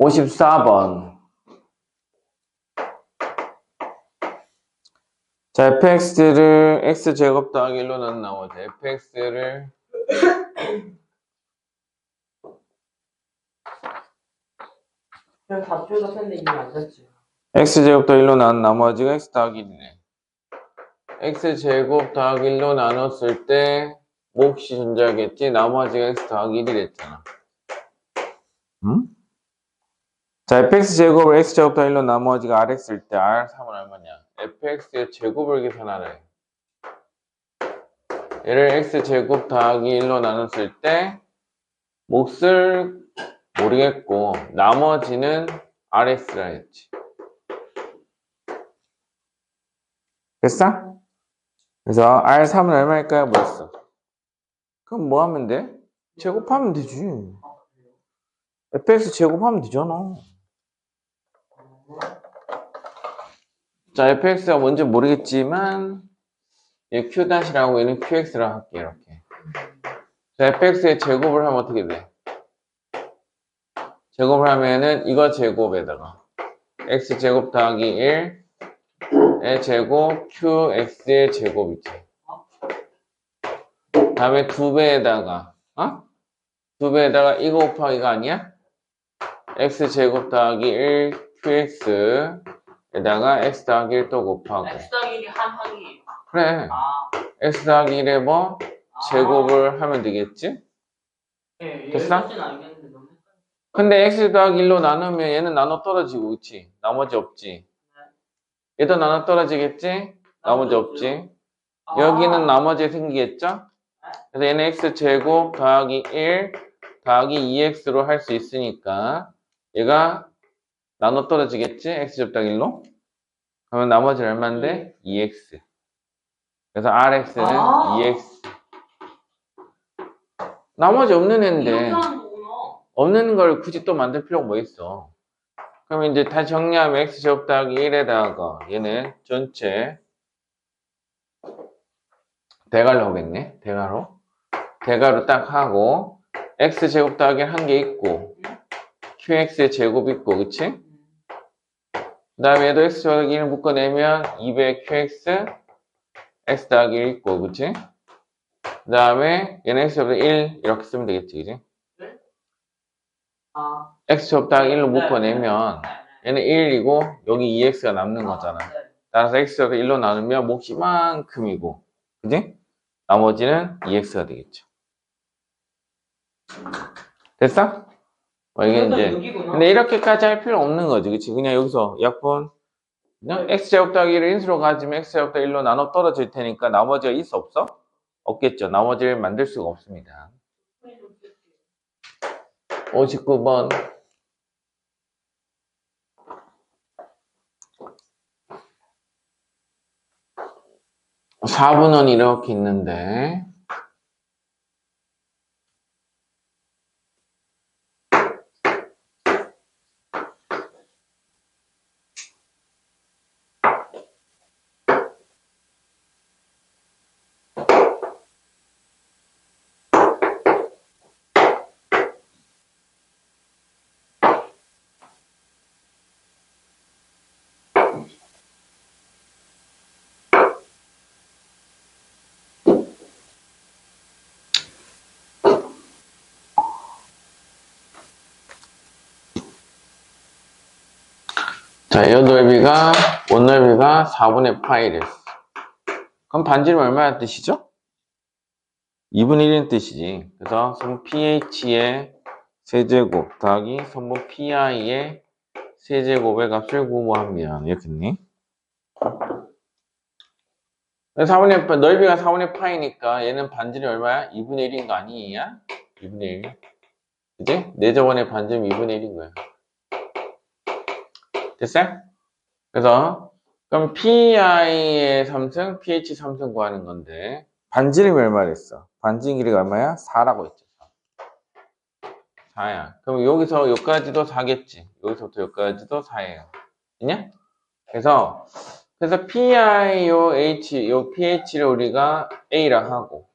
54번. 자, fx를 x제곱 더하기 1로 넣은 나머지 fx를 그냥 다 줄여서 썼는데 이미 안 됐지. x제곱 더하기 1로 나눈 나머지가 x 더하기 1이네. x제곱 더하기 1로 나눴을 때 몫이 존재하겠지? 나머지가 x 더하기 1이랬잖아. 응? 자, fx제곱을 x제곱 더하기 1로 나머지가 rx일 때 r3은 얼마냐? fx의 제곱을 계산하래. 얘를 x제곱 더하기 1로 나눴을 때 몫을 모르겠고 나머지는 RS라 했지. 됐어? 그래서 R3은 얼마일까요? 뭐였어? 그럼 뭐 하면 돼? 제곱하면 되지. fx 제곱하면 되잖아. 자, fx가 뭔지 모르겠지만 얘 q-라고 얘는 qx라 할게. 이렇게. 자, fx의 제곱을 하면 어떻게 돼? 제곱을 하면은 이거 제곱에다가 x제곱 더하기 1의 제곱 qx의 제곱이지. 다음에 2배에다가 이거 곱하기가 아니야? x제곱 더하기 1 qx에다가 x 더하기 1 또 곱하고 x 더하기 1이 한 항이에요. 그래. 아, x 더하기 1에 뭐 제곱을 하면 되겠지? 네, 됐어? 여기까지는 알겠는데 너무 헷갈려. 근데 x 더하기 1로 나누면 얘는 나눠 떨어지고 그치? 나머지 없지? 얘도 나눠 떨어지겠지? 나머지 없지? 아, 여기는 나머지 생기겠죠? 그래서 얘는 x제곱 더하기 1 더하기 2x로 할 수 있으니까 얘가 나눠 떨어지겠지? x제곱 더하기 1로? 그러면 나머지는 얼마인데? 2x. 그래서 rx는 2x. 나머지 없는 애인데 이렇게 하는 거구나. 없는 걸 굳이 또 만들 필요가 뭐 있어? 그러면 이제 다시 정리하면 x제곱 더하기 1에다가 얘는 전체 대괄호 오겠네? 대괄호 딱 하고 x제곱 더하기 한 개 있고 qx의 제곱 있고 그치? 그 다음에 얘도 x 더하기 1 묶어내면 200qx x 더하기 1 있고 그치? 그 다음에 얘는 x 더하기 1 이렇게 쓰면 되겠지 그치? 네? 아, x 더하기 1로 묶어내면 얘는 1이고 여기 2x가 남는 거잖아. 네. 따라서 x 더하기 1로 나누면 몫이 이만큼이고 그치? 나머지는 2x가 되겠죠. 됐어? 이게 이제 여기구나. 근데 이렇게까지 할 필요 없는 거지 그치? 그냥 여기서 약분 그냥 x제곱 더하기 1을 인수로 가지면 x제곱 더하기 1로 나눠 떨어질 테니까 나머지가 있어 없어? 없겠죠. 나머지를 만들 수가 없습니다. 59번 4분은 이렇게 있는데 자, 이 넓이가 원넓이가 4분의 파이랬어. 그럼 반지름 얼마나 뜻이죠? 2분의 1인 뜻이지. 그래서 선분 pH의 세제곱 더하기 선분 PI의 세제곱의 값을 구하면 이렇겠니? 넓이가 4분의 파이니까 얘는 반지름이 얼마야? 2분의 1인 거 아니냐? 2분의 1. 그지? 내 저번에 반지름 2분의 1인 거야. 됐어요? 그래서 그럼 PI의 3승, pH 3승 구하는 건데 반지름이 얼마랬어? 반지름 길이가 얼마야? 4라고 했죠. 4야. 그럼 여기서 여기까지도 4겠지. 여기서부터 여기까지도 4예요. 됐냐? 그래서 PI 요 H 요 pH를 우리가 A라 하고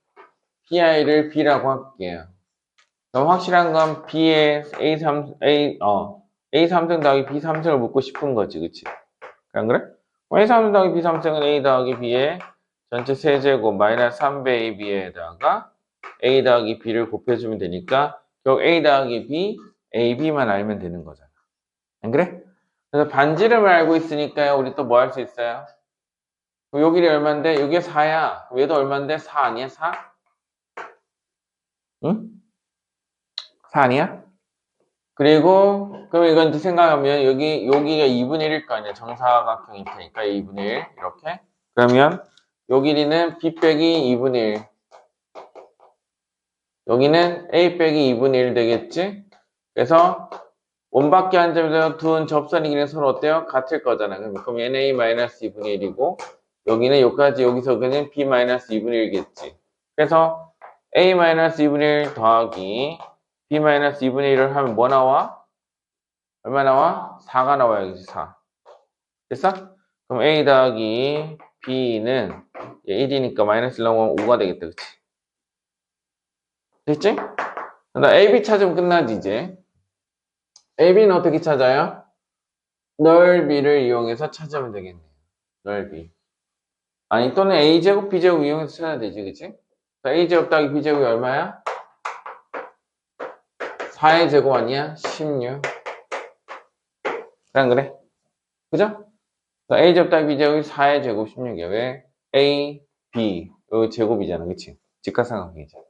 PI를 B라고 할게요. 그럼 확실한 건 B의 A3 A A 3승 더하기 B 3승을 묻고 싶은 거지, 그치? 안 그래? A 3승 더하기 B 3승은 A 더하기 B의 전체 세제곱 마이너스 3배 AB에다가 A 더하기 B를 곱해주면 되니까 결국 A 더하기 B, AB만 알면 되는 거잖아. 안 그래? 그래서 반지름을 알고 있으니까요, 우리 또 뭐 할 수 있어요? 요 길이 얼만데? 이게 4야. 얘도 얼만데? 4 아니야? 4? 응? 4 아니야? 그리고 그럼 이건 이제 생각하면 여기가 2분의 1일 거 아니야. 정사각형일 테니까 2분의 1 이렇게. 그러면 요 길이는 B 빼기 2분의 1. 여기는 A 빼기 2분의 1 되겠지? 그래서 원밖에 한 점에서 두 접선의 길이는 서로 어때요? 같을 거잖아. 그럼 얘는 A-2분의 1이고 여기는 여기까지 여기서 그냥 B-2분의 1겠지. 그래서 A-2분의 1 더하기 B-2분의 1을 하면 뭐 나와? 얼마 나와? 4가 나와야지, 4. 됐어? 그럼 A 더하기 B는 1이니까 마이너스 1 나오면 5가 되겠다, 그치? 됐지? 나 AB 찾으면 끝나지, 이제. AB는 어떻게 찾아요? 넓이를 이용해서 찾으면 되겠네요. 넓이. 아니, 또는 A제곱, B제곱 이용해서 찾아야 되지, 그치? A제곱 더하기 B제곱이 얼마야? 4의 제곱 아니야? 16. 그냥 그래? 그죠? A제곱 더하기 B제곱이 4의 제곱 16이야. 왜? A, B. 요 제곱이잖아. 그치? 직각삼각형이잖아.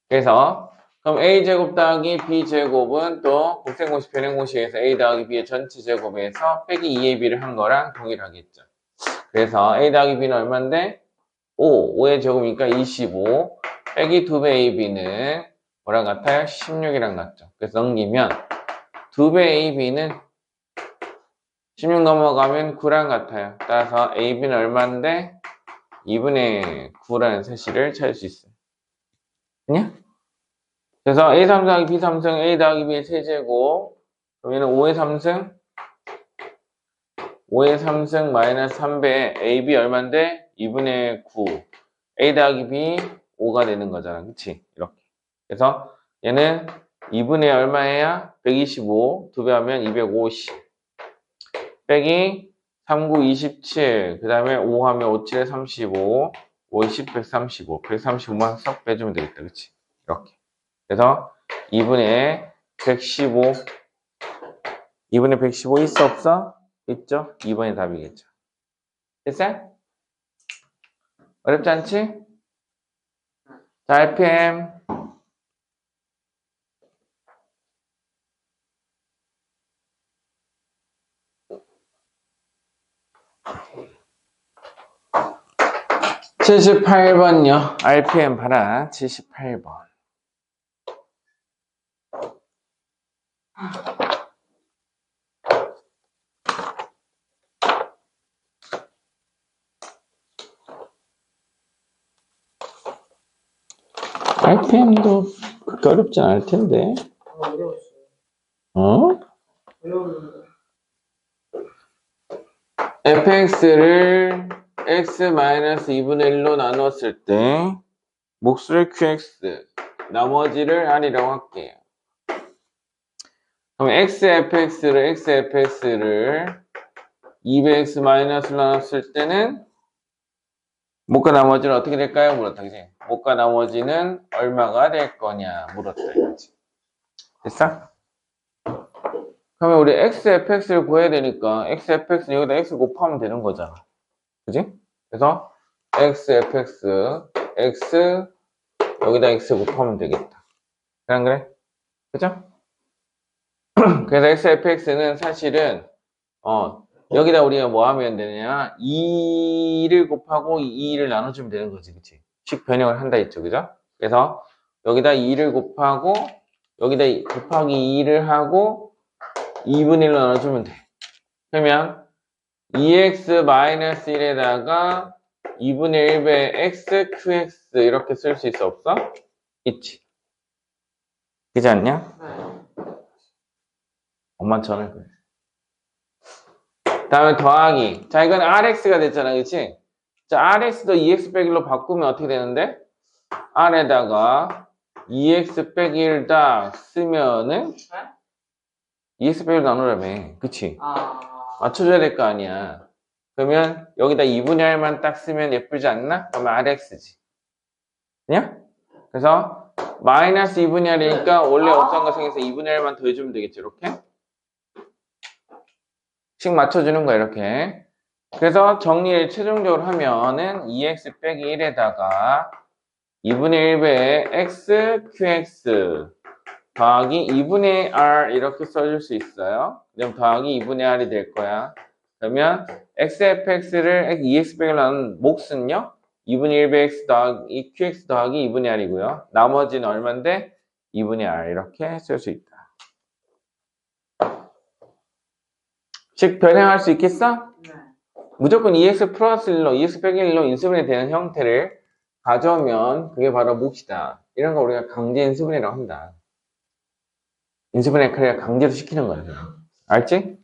그래서, 그럼 A제곱 더하기 B제곱은 또 곱셈공식, 변형공식에서 A 더하기 B의 전체 제곱에서 빼기 2AB를 한 거랑 동일하겠죠. 그래서 A 더하기 B는 얼만데? 5. 5의 제곱이니까 25. 빼기 2배 AB는 뭐랑 같아요? 16이랑 같죠. 그래서 넘기면 2배 AB는 16 넘어가면 9랑 같아요. 따라서 AB는 얼마인데? 2분의 9라는 사실을 찾을 수 있어요. 그냥? 그래서 A 3승 더하기 B 3승 A 더하기 B의 세제곱. 그럼 얘는 5의 3승 5의 3승 마이너스 3배 AB 얼마인데? 2분의 9 A 더하기 B 5가 되는 거잖아. 그치? 이렇게. 그래서 얘는 2분의 얼마야? 125 2배 하면 250 빼기 39 27 그 다음에 5 하면 5 7에 35 50 135 135만 싹 빼주면 되겠다. 그치? 이렇게. 그래서 2분의 115 2분의 115 있어 없어? 있죠? 2번이 답이겠죠. 됐어요? 어렵지 않지? 자, RPM. (78번요) RPM 봐라. 78번. RPM도 그렇게 어렵지 않을 텐데. 어려웠어요. 어? 어려웠는데. fx를 x-2분의 1로 나눴을 때 몫을 qx, 나머지를 r이라고 할게요. 그럼 xfx를 200x 마이너스로 나눴을 때는 몫과 나머지는 어떻게 될까요? 물었다, 그지? 몫과 나머지는 얼마가 될 거냐 물었다, 이거지. 됐어? 그러면 우리 xfx를 구해야 되니까 xfx는 여기다 x 곱하면 되는 거잖아. 그지? 그래서 xfx x 여기다 x 곱하면 되겠다. 그냥 그래? 그죠? 그래서 xfx는 사실은 여기다 우리가 뭐 하면 되냐? 2를 곱하고 2를 나눠주면 되는 거지, 그치? 식 변형을 한다 했죠, 그죠? 그래서 여기다 2를 곱하고 여기다 곱하기 2를 하고 2분의 1로 나눠주면 돼. 그러면 2x-1에다가 2분의 1배 x, qx 이렇게 쓸 수 있어, 없어? 있지. 그지 않냐? 엄마 전을 그래. 다음에 더하기. 자, 이건 rx가 됐잖아, 그치? 자, rx도 2x 빼기 1로 바꾸면 어떻게 되는데? r에다가 2x 빼기 1 딱 쓰면은 EX백을 나누라며. 그치? 아, 맞춰줘야 될 거 아니야. 그러면 여기다 2분의 R만 딱 쓰면 예쁘지 않나? 그러면 RX지. 그냥? 그래서 마이너스 2분의 R이니까 원래 어떤 거 생겨서 2분의 R만 더해주면 되겠지. 이렇게. 식 맞춰주는 거야. 이렇게. 그래서 정리를 최종적으로 하면은 2x 빼기 1에다가 2분의 1배의 x, qx 더하기 2분의 r 이렇게 써줄 수 있어요. 그럼 더하기 2분의 r이 될 거야. 그러면 xfx를 2x 빼기 나눈 몫은요? 2분의 1배 x 더하기 qx 더하기 2분의 r이고요. 나머지는 얼만데? 2분의 r 이렇게 쓸 수 있다. 식 변형할 수 있겠어? 네. 무조건 2x 플러스 1로 2x 빼기 1로 인수분해 되는 형태를 가져오면 그게 바로 몫이다. 이런 거 우리가 강제 인수분해라고 한다. 인수분해 그래야 강제로 시키는 거야. 알지?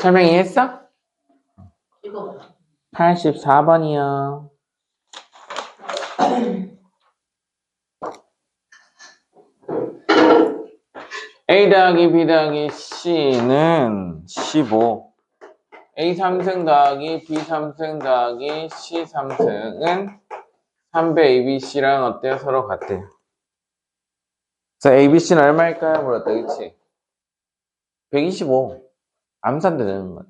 설명 이해했어? 이거 84번이요. A 더하기 B 더하기 C는 15. A 3승 더하기 B 3승 더하기 C 3승은 3배 ABC랑 어때요? 서로 같대요. 그래서 ABC는 얼마일까요? 물었다. 그치? 125. 암산도 되는 거야.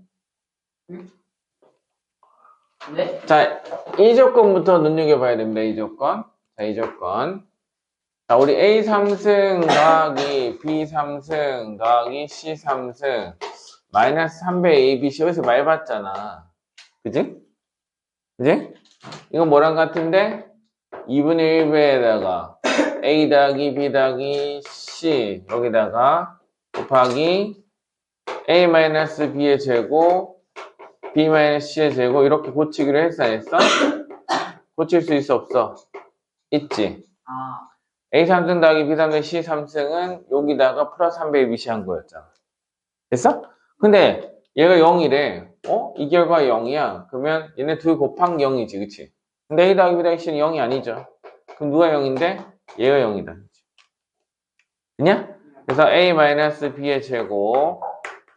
네? 자, 이 조건부터 눈여겨봐야 됩니다. 이 조건. 자, 이 조건. 자, 우리 A 3승 더하기 B 3승 더하기 C 3승 마이너스 3배 ABC 여기서 많이 봤잖아. 그지? 그지? 이건 뭐랑 같은데? 2분의 1배에다가 A 더하기 B 더하기 C 여기다가 곱하기 A 마이너스 B의 제곱 B 마이너스 C의 제곱 이렇게 고치기로 했어 안 했어? 고칠 수 있어 없어? 있지. 아, A 3승 더하기 B 3승 C 3승은 여기다가 플러스 3배 ABC 한 거였잖아. 됐어? 근데 얘가 0이래. 이 결과가 0이야. 그러면 얘네 둘 곱한 게 0이지, 그치? 근데 A 더하기 B 더하기 C는 0이 아니죠. 그럼 누가 0인데? 얘가 0이다. 그냐? 그래서 A-B의 제곱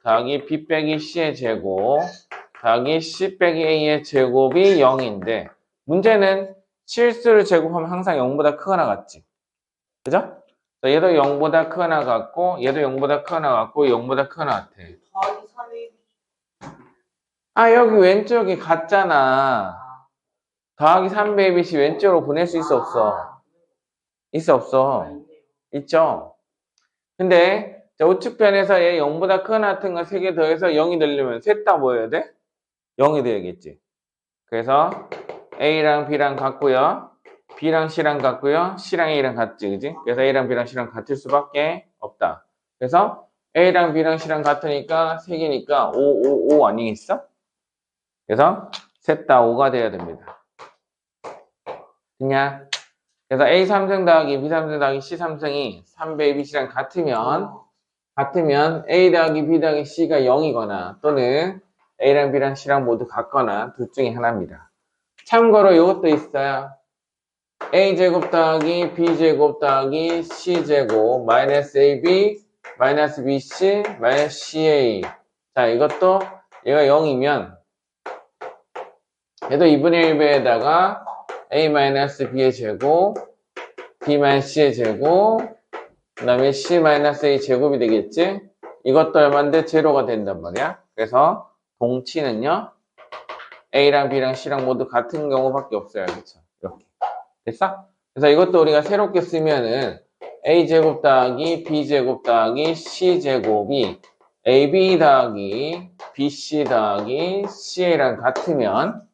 더하기 B 빼기 C의 제곱 더하기 C 빼기 A의 제곱이 0인데 문제는 실수를 제곱하면 항상 0보다 크거나 같지. 그죠? 얘도 0보다 크거나 같고 얘도 0보다 크거나 같고 0보다 크거나 같아. 더하기 3이 아 여기 왼쪽이 같잖아. 더하기 3배 ABC 왼쪽으로 보낼 수 있어 없어? 있어 없어? 있죠? 근데 우측편에서 얘 0보다 크거나 같은 거 3개 더해서 0이 되려면 셋 다 뭐 해야 돼? 0이 돼야겠지. 그래서 A랑 B랑 같고요. B랑 C랑 같고요. C랑 A랑 같지, 그지? 그래서 A랑 B랑 C랑 같을 수밖에 없다. 그래서 A랑 B랑 C랑 같으니까 3개니까 5, 5, 5 아니겠어? 그래서 셋 다 5가 돼야 됩니다. 됐냐? 그래서 A 3승 더하기 B 3승 더하기 C 3승이 3배 ABC랑 같으면 A 더하기 B 더하기 C가 0이거나 또는 A랑 B랑 C랑 모두 같거나 둘 중에 하나입니다. 참고로 이것도 있어요. A제곱 더하기 B제곱 더하기 C제곱 마이너스 AB 마이너스 BC 마이너스 CA 자 이것도 얘가 0이면 얘도 2분의 1배에다가 A 마이너스 B의 제곱 B 마이너스 C의 제곱 그 다음에 C 마이너스 A 제곱이 되겠지? 이것도 얼마인데 제로가 된단 말이야. 그래서 동치는요 A랑 B랑 C랑 모두 같은 경우밖에 없어요. 그렇죠? 이렇게 됐어? 그래서 이것도 우리가 새롭게 쓰면은 A제곱 더하기 B제곱 더하기 C제곱이 AB 더하기 BC 더하기 CA랑 같으면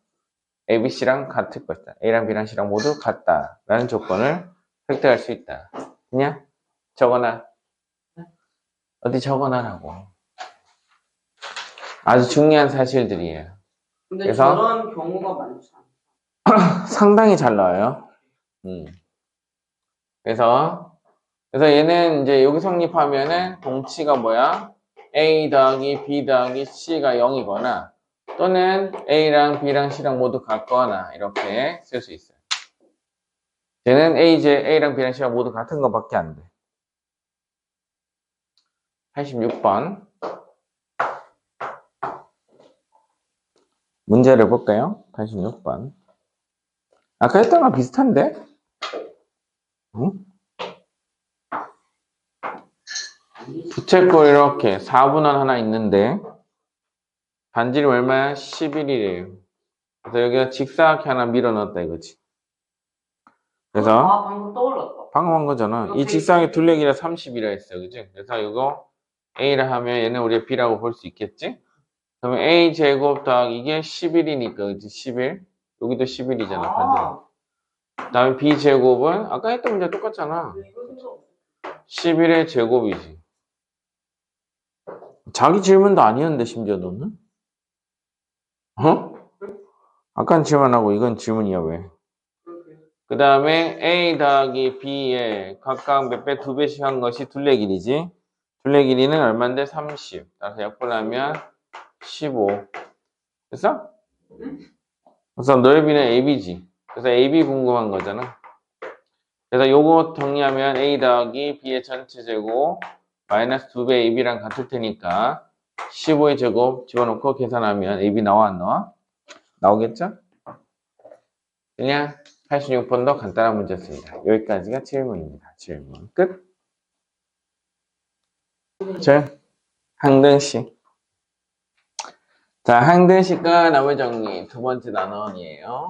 ABC랑 같을 것이다. A랑 B랑 C랑 모두 같다. 라는 조건을 획득할 수 있다. 그냥 적어놔. 어디 적어놔라고. 아주 중요한 사실들이에요. 근데 그래서? 저런 경우가 많지 않아. 상당히 잘 나와요. 그래서 얘는 이제 여기 성립하면은 동치가 뭐야? A 더하기 B 더하기 C가 0이거나 또는 A랑 B랑 C랑 모두 같거나 이렇게 쓸 수 있어요. 얘는 A랑 B랑 C랑 모두 같은 것밖에 안 돼. 86번. 문제를 볼까요? 86번. 아까 했던 거랑 비슷한데? 응? 부채꼴 이렇게 4분원 하나 있는데 반지름 얼마야? 11이래요. 그래서 여기가 직사각형 하나 밀어넣었다 이거지. 그래서 아, 방금 떠올랐다. 방금 한 거잖아. 이 직사각의 둘레길이가 30이라 했어. 그지? 그래서 이거 A라 하면 얘는 우리가 B라고 볼 수 있겠지? 그러면 A 제곱 더하기 이게 11이니까 그지? 11. 여기도 11이잖아. 반지름. 그 다음에 B 제곱은 아까 했던 문제 똑같잖아. 이거 생각 없어. 11의 제곱이지. 자기 질문도 아니었는데 심지어 너는? 어? 아까는 질문하고 이건 질문이야 왜? 그렇게. 그 다음에 A 더하기 B에 각각 몇 배? 2배씩 한 것이 둘레 길이지. 둘레 길이는 얼마인데? 30. 따라서 약분하면 15. 됐어? 그래서 넓이는 AB지. 그래서 AB 궁금한 거잖아. 그래서 요거 정리하면 A 더하기 B의 전체 제곱 마이너스 2배 AB랑 같을 테니까 15의 제곱 집어넣고 계산하면 AB 나와 안 나와? 나오겠죠? 그냥 86번도 간단한 문제였습니다. 여기까지가 질문입니다. 질문 끝. 자, 항등식. 자, 항등식과 나머지 정리 두 번째 단원이에요.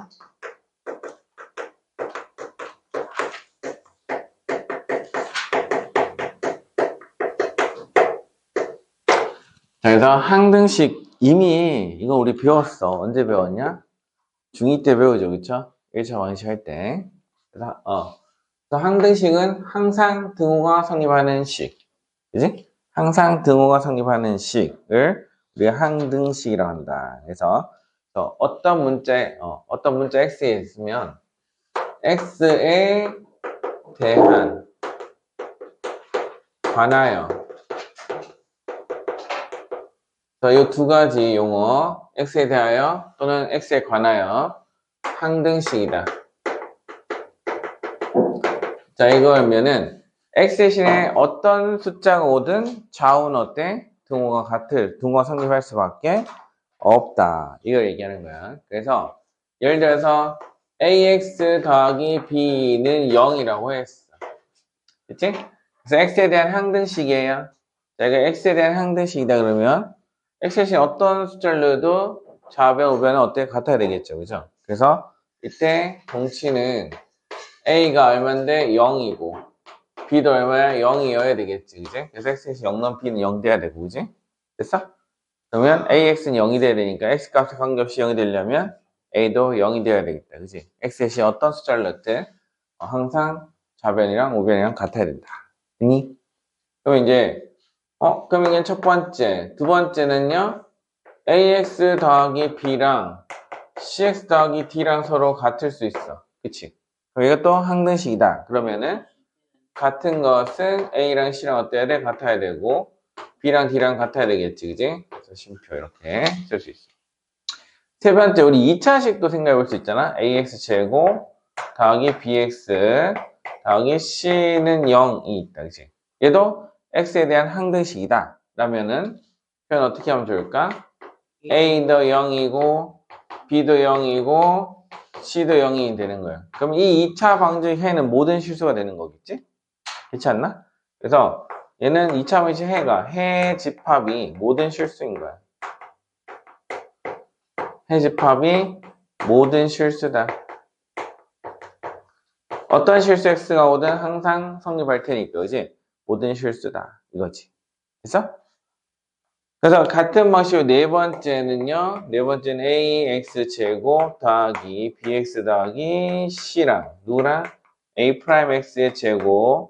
자, 그래서 항등식 이미 이거 우리 배웠어. 언제 배웠냐? 중2 때 배우죠, 그쵸? 1차 원시 할 때. 그래서 항등식은 항상 등호가 성립하는 식. 그지? 항상 등호가 성립하는 식을 우리가 항등식이라고 한다. 그래서 어떤 문자 x에 있으면 x에 대한 관하여 이 두 가지 용어 x에 대하여 또는 x에 관하여 항등식이다. 자, 이거 하면은 x 대신에 어떤 숫자가 오든 좌우는 어때? 등호가 성립할 수밖에 없다. 이걸 얘기하는 거야. 그래서 예를 들어서 ax 더하기 b는 0이라고 했어. 그치? 그래서 x에 대한 항등식이에요. 자, 이거 x에 대한 항등식이다 그러면 x 대신에 어떤 숫자를 넣어도 좌변, 우변은 어때? 같아야 되겠죠. 그죠? 그래서 이때 동치는 a가 얼마인데 0이고 b도 얼마야? 0이어야 되겠지. 그지? 그래서 x에서 0 넣으면 b는 0 돼야 되고, 그지? 됐어? 그러면 ax는 0이 돼야 되니까 x 값에 관계없이 0이 되려면 a도 0이 돼야 되겠다. 그지? x 대신에 어떤 숫자를 넣든 항상 좌변이랑 우변이랑 같아야 된다. 됐니? 그럼 이제 그럼 이게 첫 번째. 두 번째는요. ax 더하기 b랑 cx 더하기 d랑 서로 같을 수 있어. 그치? 그럼 이것도 항등식이다. 그러면은 같은 것은 a랑 c랑 어때야 돼? 같아야 되고 b랑 d랑 같아야 되겠지. 그지? 그래서 심표 이렇게 쓸 수 있어. 세 번째, 우리 2차식도 생각해 볼 수 있잖아. ax 제곱 더하기 bx 더하기 c는 0이 있다. 그치? 얘도 x에 대한 항등식이다. 라면은 표현 어떻게 하면 좋을까? a도 0이고 b도 0이고 c도 0이 되는 거야. 그럼 이 2차 방정식 해는 모든 실수가 되는 거겠지? 그렇지 않나? 그래서 얘는 2차 방정식 해가 해 집합이 모든 실수인 거야. 해 집합이 모든 실수다. 어떤 실수 x가 오든 항상 성립할 테니까, 그지? 모든 실수다. 이거지. 됐어? 그래서 같은 방식으로 네 번째는 ax 제곱 더하기 bx 더하기 c랑 누구랑? a 프라임 x의 제곱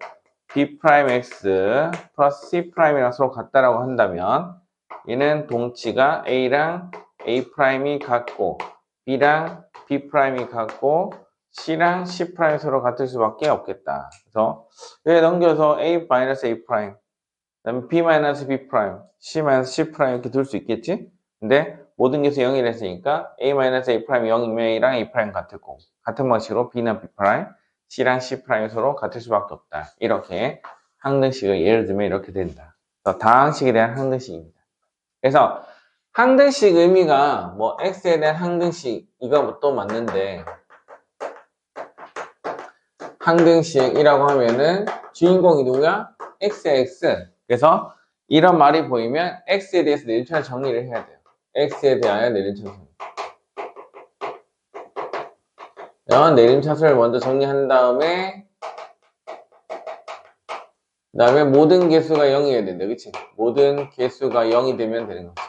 b 프라임 x 플러스 c 프라임이랑 서로 같다라고 한다면 얘는 동치가 a랑 a 프라임이 같고 b랑 b 프라임이 같고 c랑 c 프라임이 서로 같을 수밖에 없겠다. 그래서 여기 넘겨서 a 마이너스 a 프라임 그다음에 b-b 프라임, c-c 프라임 이렇게 둘 수 있겠지? 근데 모든 것이 0이 됐으니까 a-a 프라임 0이면 a랑 a 프라임 같을 거고 같은 방식으로 b나 b 프라임, c랑 c 프라임이 서로 같을 수밖에 없다. 이렇게 항등식을 예를 들면 이렇게 된다. 다항식에 대한 항등식입니다. 그래서 항등식 의미가 뭐 x에 대한 항등식 이거 또 맞는데 항등식이라고 하면은 주인공이 누구야? x야 x. 그래서 이런 말이 보이면 x에 대해서 내림차를 정리를 해야 돼요. x에 대하여 내림차순. 내림차순을 먼저 정리한 다음에 그다음에 모든 개수가 0이어야 된다. 그치? 모든 개수가 0이 되면 되는 거지.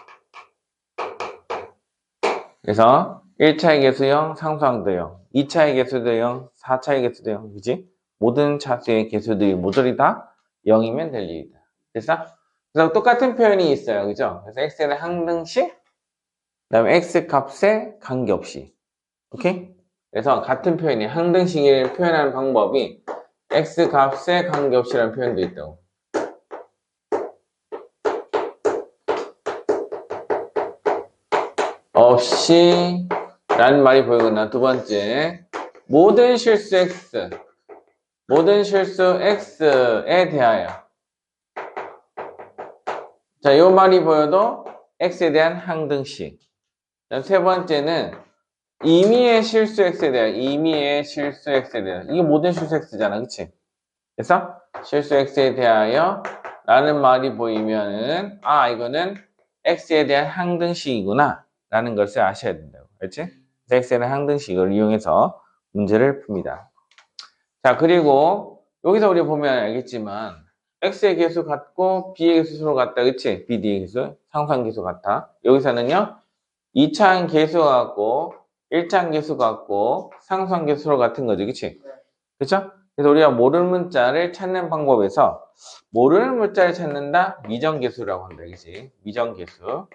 그래서 1차의 개수 0, 상수항도 0, 2차의 개수도 0, 4차의 개수도 0, 그치? 모든 차수의 개수들이 모조리 다 0이면 될 일이다. 됐어? 그래서 똑같은 표현이 있어요. 그죠? 그래서 x는 항등식, 그 다음에 x 값에 관계없이. 오케이? 그래서 같은 표현이 항등식을 표현하는 방법이 x 값에 관계없이라는 표현도 있다고. 없이 라는 말이 보이거나 두 번째 모든 실수 x 모든 실수 x에 대하여 자, 이 말이 보여도 x에 대한 항등식. 세 번째는 임의의 실수 x에 대하여 임의의 실수 x에 대하여 이게 모든 실수 x잖아. 그치? 그래서 실수 x에 대하여 라는 말이 보이면은 이거는 x에 대한 항등식이구나 라는 것을 아셔야 된다고. 그렇지? x에 대한 항등식을 이용해서 문제를 풉니다. 자, 그리고 여기서 우리 보면 알겠지만 x의 개수 같고 b의 개수 서로 같다. 그치? b, d의 개수, 상수항 개수 같아. 여기서는요 2차항 개수가 같고 1차항 개수가 같고 상수항 개수 서로 같은 거지. 그치? 그쵸? 그래서 우리가 모르는 문자를 찾는 방법에서 모르는 문자를 찾는다? 미정계수라고 한다. 그치? 미정계수.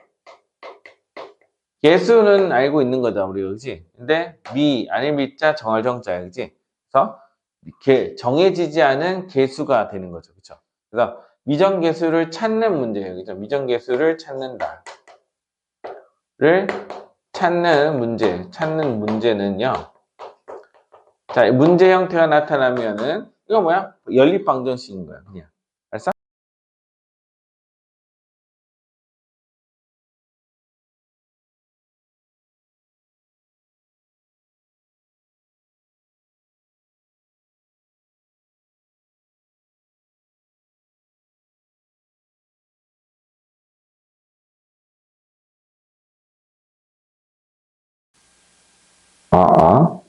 개수는 알고 있는 거다. 우리가. 그치? 근데 아닐 미자 정할 정자야. 그치? 그래서 정해지지 않은 개수가 되는 거죠. 그쵸? 그래서 미정계수를 찾는 문제예요. 그죠? 미정계수를 찾는다. 찾는 문제는요. 자, 문제 형태가 나타나면은 이거 뭐야? 연립방정식인 거야, 그냥. 알았어?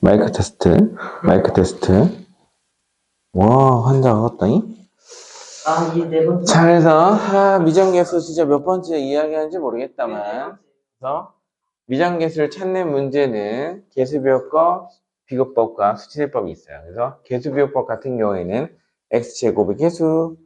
마이크 테스트. 마이크 테스트. 와, 환자가 왔다니? 이 네 번째. 자, 그래서 미정계수 진짜 몇 번째 이야기하는지 모르겠다만 그래서 미정계수를 찾는 문제는 계수비교법, 비교법과 수치대법이 있어요. 그래서 계수비교법 같은 경우에는 x제곱의 계수,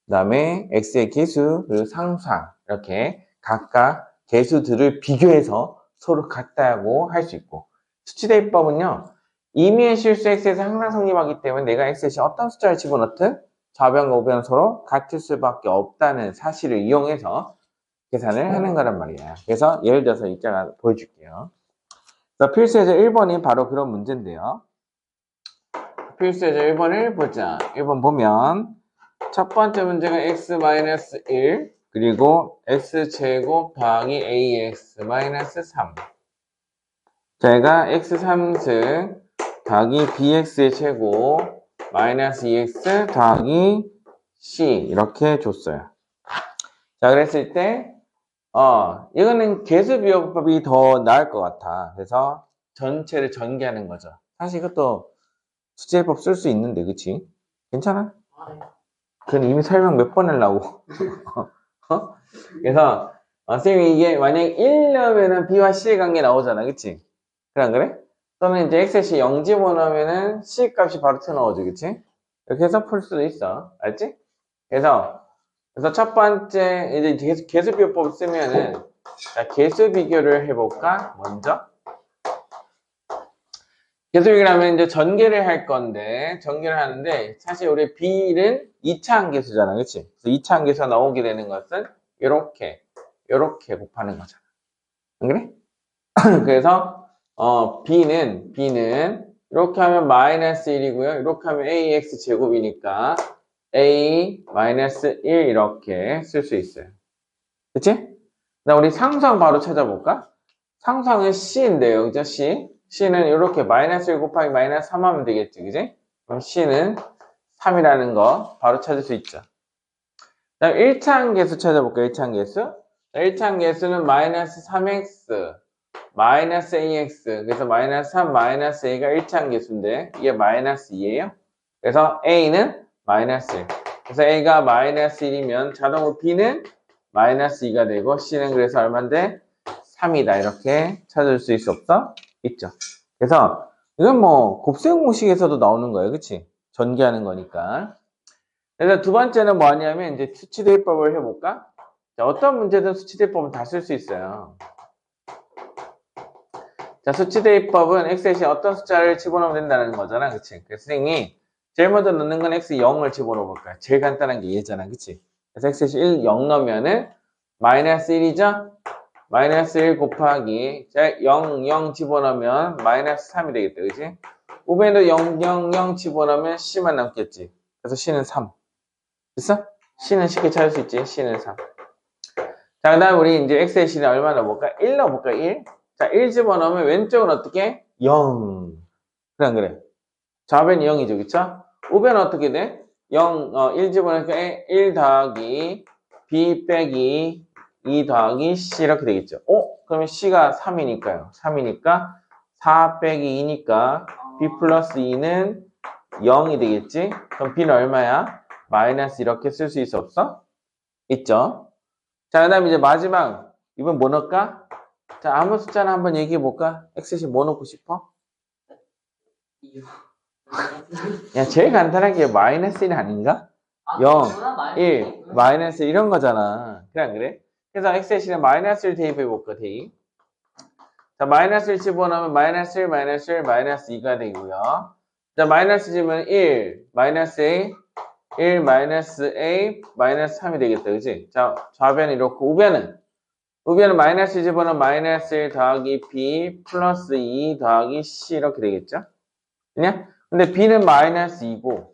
그 다음에 x의 계수, 그리고 상수항 이렇게 각각 계수들을 비교해서 서로 같다고 할 수 있고 수치대법은요 임의의 실수 x에서 항상 성립하기 때문에 내가 x에 어떤 숫자를 집어넣든 좌변과 우변은 서로 같을 수밖에 없다는 사실을 이용해서 계산을 하는 거란 말이야. 그래서 예를 들어서 이자가 보여줄게요. 필수예제 1번이 바로 그런 문제인데요. 필수예제 1번을 보자. 1번 보면 첫 번째 문제가 x-1 그리고 x제곱 더하기 ax-3 제가 x3승 더하기 bx의 제곱 마이너스 2x 더하기 c 이렇게 줬어요. 자, 그랬을 때 이거는 계수비교법이 더 나을 것 같아. 그래서 전체를 전개하는 거죠. 사실 이것도 수제법 쓸 수 있는데, 그치? 괜찮아? 네. 그건 이미 설명 몇 번 하려고. 그래서, 선생님이 이게 만약 1 넣으면은 B와 C의 관계 나오잖아. 그치? 그래, 안 그래? 또는 이제 X에 0 집어넣으면은 C 값이 바로 튀어나오지. 그치? 이렇게 해서 풀 수도 있어. 알지? 그래서 첫 번째, 이제 계수비교법 쓰면은, 자, 계수비교를 해볼까? 먼저. 계수비교를 하면 이제 전개를 할 건데, 전개를 하는데, 사실 우리 B는 2차항 계수잖아. 그치? 그래서 2차항 계수가 나오게 되는 것은, 요렇게 곱하는 거잖아. 안 그래? 그래서, B는, 이렇게 하면 마이너스 1이고요. 이렇게 하면 AX 제곱이니까, A 마이너스 1 이렇게 쓸 수 있어요. 그치? 나 우리 상수항 바로 찾아볼까? 상수항은 C인데요. 그죠? C. C는 이렇게 마이너스 1 곱하기 마이너스 3 하면 되겠지. 그지? 그럼 C는 3이라는 거 바로 찾을 수 있죠. 다음 1차항 계수 찾아볼까요? 1차항 계수. 1차항 계수는 마이너스 3x 마이너스 ax 그래서 마이너스 3 마이너스 a가 1차항 계수인데 이게 마이너스 2예요. 그래서 a는 마이너스 1. 그래서 a가 마이너스 1이면 자동으로 b는 마이너스 2가 되고 c는 그래서 얼마인데? 3이다. 이렇게 찾을 수 있어 없어? 있죠. 그래서 이건 뭐 곱셈 공식에서도 나오는 거예요. 그치? 전개하는 거니까. 그래서 두 번째는 뭐냐면 이제 수치대입법을 해볼까? 자, 어떤 문제든 수치대입법은 다 쓸 수 있어요. 자, 수치대입법은 x 대신 어떤 숫자를 집어넣으면 된다는 거잖아. 그치? 그래서 선생님이 제일 먼저 넣는 건 x 0을 집어넣어 볼까요? 제일 간단한 게 얘잖아. 그치? 그래서 x 대신 1, 0 넣으면은 마이너스 1이죠? 마이너스 1 곱하기 자, 0, 0 집어넣으면 마이너스 3이 되겠다. 그치? 우변에도 0, 0, 0 집어넣으면 c만 남겠지. 그래서 c는 3. 됐어? c는 쉽게 찾을 수 있지. c는 3. 자, 그 다음 우리 이제 x의 c는 얼마 넣어볼까? 1 넣어볼까? 1. 자, 1 집어넣으면 왼쪽은 어떻게? 0. 그래, 안 그래? 좌변이 0이죠. 그쵸? 우변은 어떻게 돼? 0, 1 집어넣으니까 1 더하기 b 빼기 2 더하기 c 이렇게 되겠죠. 그러면 c가 3이니까요. 3이니까 4 빼기 2니까 b 플러스 2는 0이 되겠지? 그럼 b는 얼마야? 마이너스 이렇게 쓸 수 있어 없어? 있죠? 자, 그 다음에 이제 마지막 이번 뭐 넣을까? 자, 아무 숫자나 한번 얘기해 볼까? x식 뭐 넣고 싶어? 야, 제일 간단한 게 마이너스 1 아닌가? 0, 1, 마이너스 이런 거잖아. 그래, 안 그래? 그래서 x식은 마이너스 1 대입해 볼까, 대입? 자, 마이너스 1 집어넣으면 마이너스 1, 마이너스 1, 마이너스 2가 되고요. 자, 마이너스 집으면 1, 마이너스 a, 1, 마이너스 a, 마이너스 3이 되겠다. 그치? 자, 좌변은 이렇고, 우변은 마이너스 집어넣으면 마이너스 1 더하기 b 플러스 2 더하기 c 이렇게 되겠죠? 그냥? 근데 b는 마이너스 2고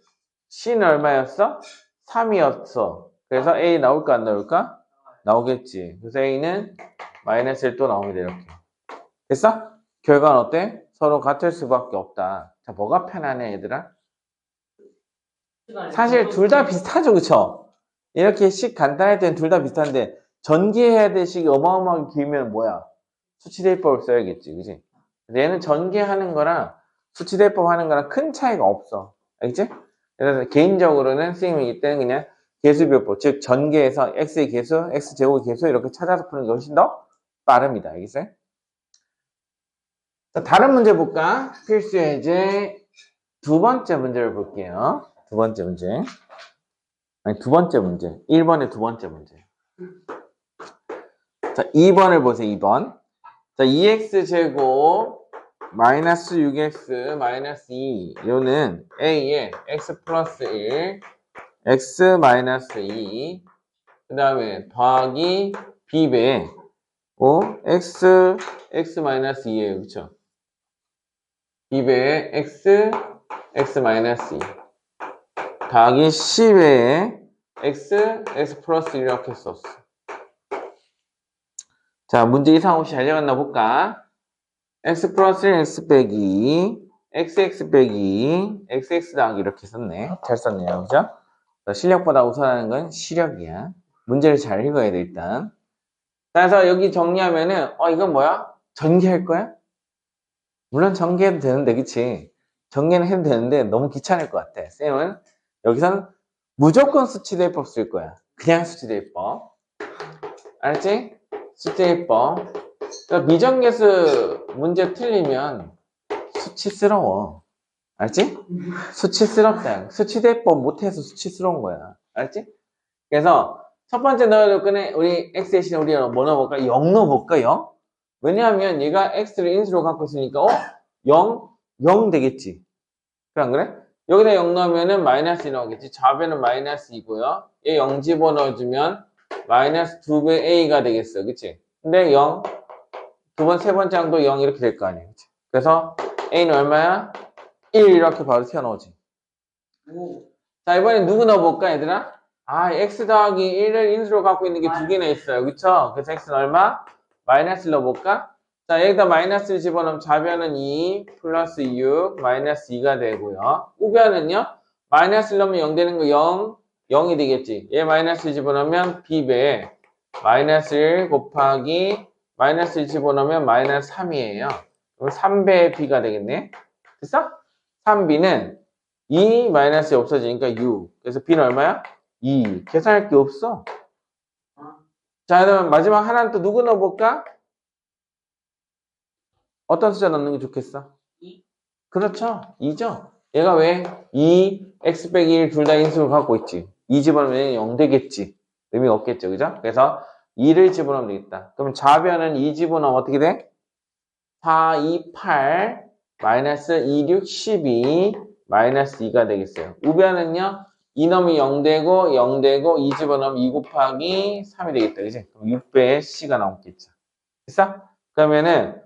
c는 얼마였어? 3이었어. 그래서 a 나올까 안 나올까? 나오겠지. 그래서 a는 마이너스 1 또 나옵니다. 이렇게. 됐어? 결과는 어때? 서로 같을 수밖에 없다. 자, 뭐가 편하네 얘들아? 사실 둘 다 비슷하죠. 그쵸? 이렇게 식 간단할 때는 둘 다 비슷한데 전개해야 될 식이 어마어마하게 길면 뭐야? 수치대입법을 써야겠지. 그치? 얘는 전개하는 거랑 수치대입법 하는 거랑 큰 차이가 없어. 알겠지? 그래서 개인적으로는 선생님이 이때는 그냥 개수비율법, 즉 전개해서 x의 개수, x제곱의 개수 이렇게 찾아서 푸는 게 훨씬 더 빠릅니다. 알겠어요? 자, 다른 문제 볼까? 필수 예제 두 번째 문제를 볼게요. 두 번째 문제. 아니, 두 번째 문제. 1번의 두 번째 문제. 자, 2번을 보세요. 2번. 자, 2x제곱 마이너스 6x 마이너스 2 이거는 a에 x 플러스 1 x 마이너스 2 그 다음에 더하기 b배에 x 마이너스 2에요. 그쵸? b배에 x 마이너스 2 더하기 c배에 x 플러스 1 이렇게 썼어. 자, 문제 이상 없이 잘 적었나 볼까? x 플러스 1, x 빼기 x 빼기 x 더하기 이렇게 썼네. 잘 썼네요. 그죠? 실력보다 우선하는 건 시력이야. 문제를 잘 읽어야 돼, 일단. 그래서 여기 정리하면은, 이건 뭐야? 전개할 거야? 물론 전개해도 되는데, 그치? 전개는 해도 되는데, 너무 귀찮을 것 같아. 쌤은 여기선 무조건 수치대입법 쓸 거야. 그냥 수치대입법. 알았지? 수치대입법. 그러니까 미정계수 문제 틀리면 수치스러워. 알지? 수치스럽다. 수치대입법 못해서 수치스러운 거야. 알지? 그래서 첫 번째 넣을 거는 우리 x의 신 우리 뭐 넣어볼까? 0 넣어볼까? 0? 왜냐하면 얘가 x를 인수로 갖고 있으니까 0 되겠지. 그래 안 그래? 여기다 0 넣으면은 마이너스 1 나오겠지. 좌변은 마이너스 2고요. 얘 0 집어넣어주면 마이너스 2배 a가 되겠어. 그치? 근데 0 두 번, 세 번째 항도 0 이렇게 될 거 아니에요. 그치? 그래서 a는 얼마야? 1 이렇게 바로 튀어나오지. 자, 이번엔 누구 넣어볼까, 얘들아? 아, x 더하기 1을 인수로 갖고 있는 게 두 개나 있어요. 그쵸? 그래서 x는 얼마? 마이너스를 넣어볼까? 자, 여기다 마이너스를 집어넣으면 좌변은 2 플러스 6 마이너스 2가 되고요. 우변은요? 마이너스를 넣으면 0 되는 거 0, 0이 되겠지. 얘 마이너스를 집어넣으면 b배 마이너스 1 곱하기 마이너스를 집어넣으면 마이너스 3이에요. 그럼 3배의 b가 되겠네. 됐어? 3b는 2 마이너스 없어지니까 6. 그래서 b는 얼마야? 2. 계산할 게 없어. 자, 그러면 마지막 하나는 또 누구 넣어볼까? 어떤 숫자 넣는 게 좋겠어? 2. 그렇죠. 2죠. 얘가 왜 2, x 빼기 1 둘 다 인수를 갖고 있지. 2 집어넣으면 0 되겠지. 의미가 없겠죠. 그죠? 그래서 2를 집어넣으면 되겠다. 그럼 좌변은 2 집어넣으면 어떻게 돼? 4, 2, 8 마이너스 2, 6, 12 마이너스 2가 되겠어요. 우변은요. 2 넣으면 0 되고 0 되고 2 집어넣으면 2 곱하기 3이 되겠다. 그지? 그럼 6배의 c가 나오겠죠. 됐어? 그러면은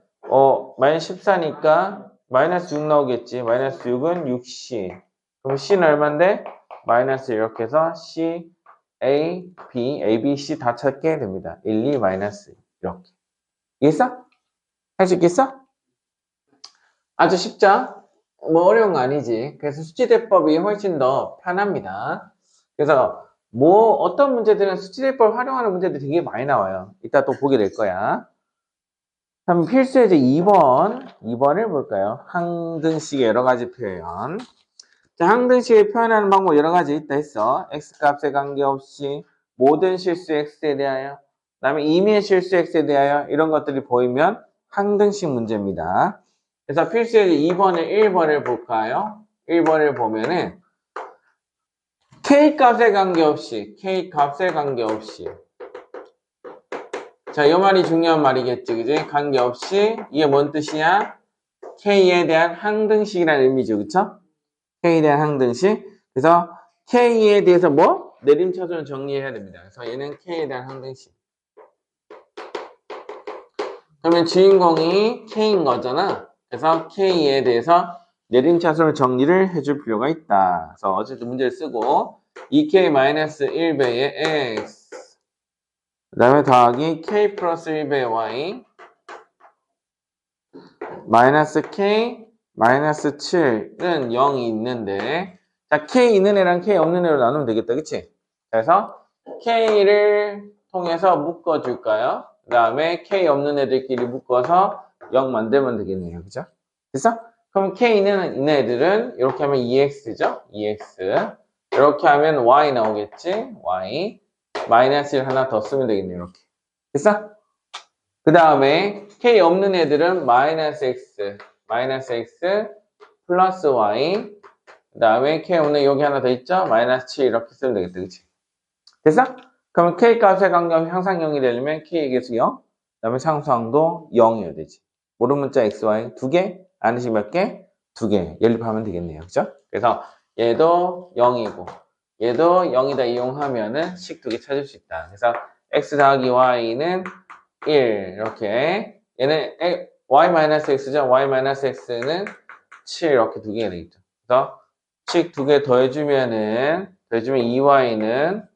마이너스 14니까 마이너스 6 나오겠지. 마이너스 6은 6c. 그럼 c는 얼만데? 마이너스 이렇게 해서 c, a, b, a, b, c 다 찾게 됩니다. 1, 2, 마이너스 이렇게. 이해했어? 할 수 있겠어? 아주 쉽죠? 뭐 어려운 거 아니지. 그래서 수치대법이 훨씬 더 편합니다. 그래서 뭐 어떤 문제들은 수치대법 활용하는 문제들이 되게 많이 나와요. 이따 또 보게 될 거야. 그럼 필수예제 2번을 볼까요? 항등식의 여러 가지 표현. 자, 항등식을 표현하는 방법 여러 가지 있다 했어. x값에 관계없이 모든 실수 x에 대하여, 그 다음에 임의의 실수 x에 대하여 이런 것들이 보이면 항등식 문제입니다. 그래서 필수예제 2번을 1번을 볼까요? 1번을 보면은 k값에 관계없이 자, 이 말이 중요한 말이겠지, 그지? 관계없이 이게 뭔 뜻이야? k에 대한 항등식이라는 의미죠, 그쵸? k에 대한 항등식. 그래서 k에 대해서 뭐? 내림차순을 정리해야 됩니다. 그래서 얘는 k에 대한 항등식. 그러면 주인공이 k인 거잖아. 그래서 k에 대해서 내림차순을 정리를 해줄 필요가 있다. 그래서 어쨌든 문제를 쓰고 2k-1배의 x 그 다음에 더하기 k 플러스 1배의 y 마이너스 k 마이너스 7은 0이 있는데 자 k 있는 애랑 k 없는 애로 나누면 되겠다. 그치? 그래서 k를 통해서 묶어줄까요? 그 다음에 k 없는 애들끼리 묶어서 0 만들면 되겠네요. 그죠? 됐어? 그럼 k 있는 애들은 이렇게 하면 2x죠? 2x 이렇게 하면 y 나오겠지? y 마이너스 1 하나 더 쓰면 되겠네요. 이렇게 됐어? 그 다음에 k 없는 애들은 마이너스 x 플러스 y 그 다음에 k 없는 여기 하나 더 있죠? 마이너스 7 이렇게 쓰면 되겠다. 그치? 됐어? 그러면 k 값의 관계하면 항상 0이 되려면 k의 개수 0 그 다음에 상수항도 0이어야 되지. 모르는 문자 x, y 두 개 아는식 몇 개? 두 개 연립하면 되겠네요. 그죠? 그래서 얘도 0이고 얘도 0이다 이용하면은 식 두 개 찾을 수 있다. 그래서 x 더하기 y는 1 이렇게 얘는 y-x죠. y-x는 7 이렇게 두 개가 되겠죠. 그래서 식 두 개 더해주면 2y는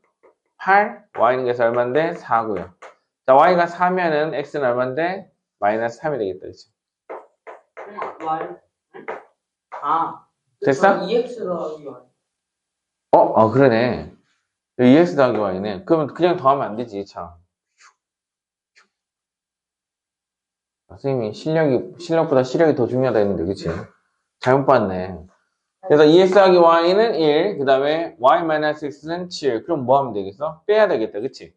8 y는 그래서 얼마인데 4고요. 자 y가 4면은 x는 얼마인데 마이너스 3이 되겠다. 그치? 됐어? 2x가 이거. 그러네. 2x 더하기 y네. 그러면 그냥 더하면 안 되지, 참. 선생님이 실력보다 시력이 더 중요하다 했는데, 그치? 잘못 봤네. 그래서 2x 더하기 y는 1, 그 다음에 y-x는 7. 그럼 뭐 하면 되겠어? 빼야 되겠다, 그치?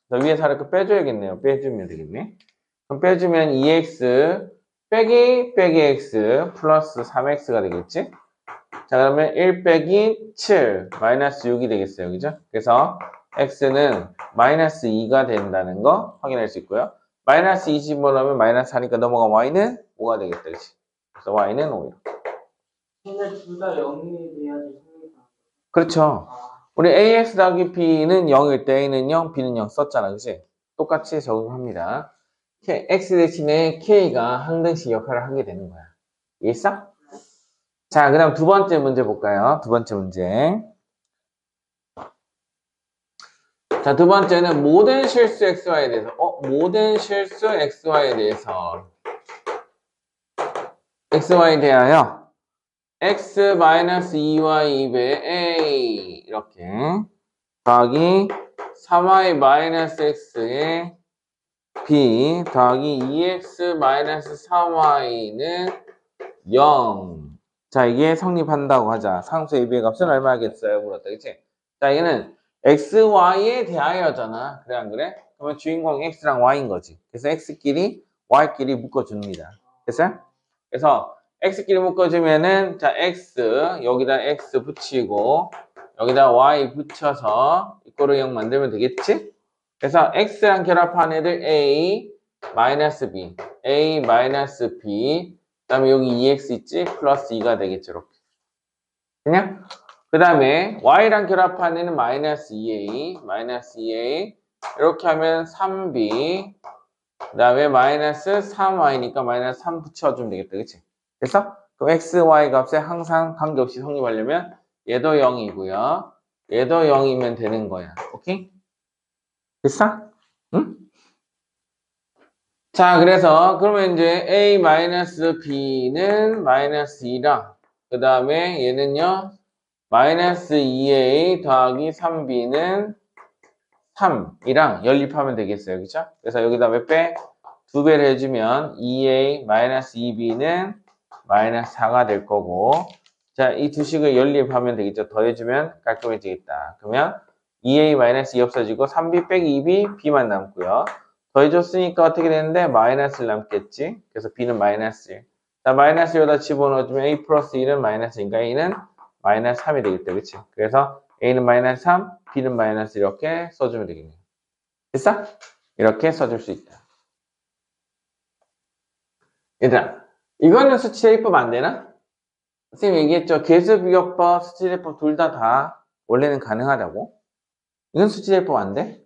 그래서 위에 살을 빼줘야겠네요. 빼주면 되겠네. 그럼 빼주면 2x 빼기 x 플러스 3x가 되겠지? 자, 그러면 1 빼기 7 마이너스 6이 되겠어요. 그죠? 그래서 x는 마이너스 2가 된다는 거 확인할 수 있고요. 마이너스 2 집어넣으면 마이너스 4니까 넘어간 y는 5가 되겠다. 그치? 그래서 y는 5. 근데 둘 다 0이 돼야지 성립이. 그렇죠. 우리 ax 더하기 b는 0일 때 a는 0, b는 0 썼잖아. 그치? 똑같이 적용합니다. x 대신에 k가 항등식 역할을 하게 되는 거야. 이해했어? 자, 그 다음 두 번째 문제 볼까요? 두 번째 문제. 자, 두 번째는 모든 실수 xy에 대해서. 모든 실수 xy에 대해서. xy에 대하여 x-2y 2배 a 이렇게 더하기 3y-x의 b 더하기 2x-3y는 0. 자, 이게 성립한다고 하자. 상수 AB의 값은 얼마겠어요? 물었다. 그치? 자, 이거는 XY에 대하여잖아. 그래, 안 그래? 그러면 주인공이 X랑 Y인 거지. 그래서 X끼리 Y끼리 묶어줍니다. 됐어요? 그래서 X끼리 묶어주면은, 자, X, 여기다 X 붙이고, 여기다 Y 붙여서 이거를 0 만들면 되겠지? 그래서 X랑 결합한 애들 A, 마이너스 B, A, 마이너스 B, 그 다음에 여기 2x 있지? 플러스 2가 되겠죠, 이렇게. 그냥? 그 다음에 y랑 결합한 애는 마이너스 2a, 마이너스 2a. 이렇게 하면 3b. 그 다음에 마이너스 3y니까 마이너스 3 붙여주면 되겠다, 그치? 됐어? 그럼 x, y 값에 항상 관계없이 성립하려면 얘도 0이고요. 얘도 0이면 되는 거야. 오케이? 됐어? 응? 자, 그래서 그러면 이제 a-b는 마이너스 2랑 그 다음에 얘는요 마이너스 2a 더하기 3b는 3이랑 연립하면 되겠어요. 그죠? 그래서 여기다 몇 배? 2배를 해주면 2a 마이너스 2b는 마이너스 4가 될 거고, 자, 이 두 식을 연립하면 되겠죠. 더해주면 깔끔해지겠다. 그러면 2a 마이너스 2 없어지고 3b 빼기 2b, b만 남고요. 더해줬으니까 어떻게 되는데? 마이너스를 남겠지. 그래서 b는 마이너스 1. 자, 마이너스 여기다 집어넣어주면 a 플러스 1은 마이너스니까 a는 마이너스 3이 되겠다. 그치? 그래서 a는 마이너스 3, b는 마이너스 이렇게 써주면 되겠네요. 됐어? 이렇게 써줄 수 있다. 얘들아, 이거는 수치대입법 안 되나? 선생님 얘기했죠. 계수비교법, 수치대입법 둘 다 원래는 가능하다고. 이건 수치대입법 안 돼?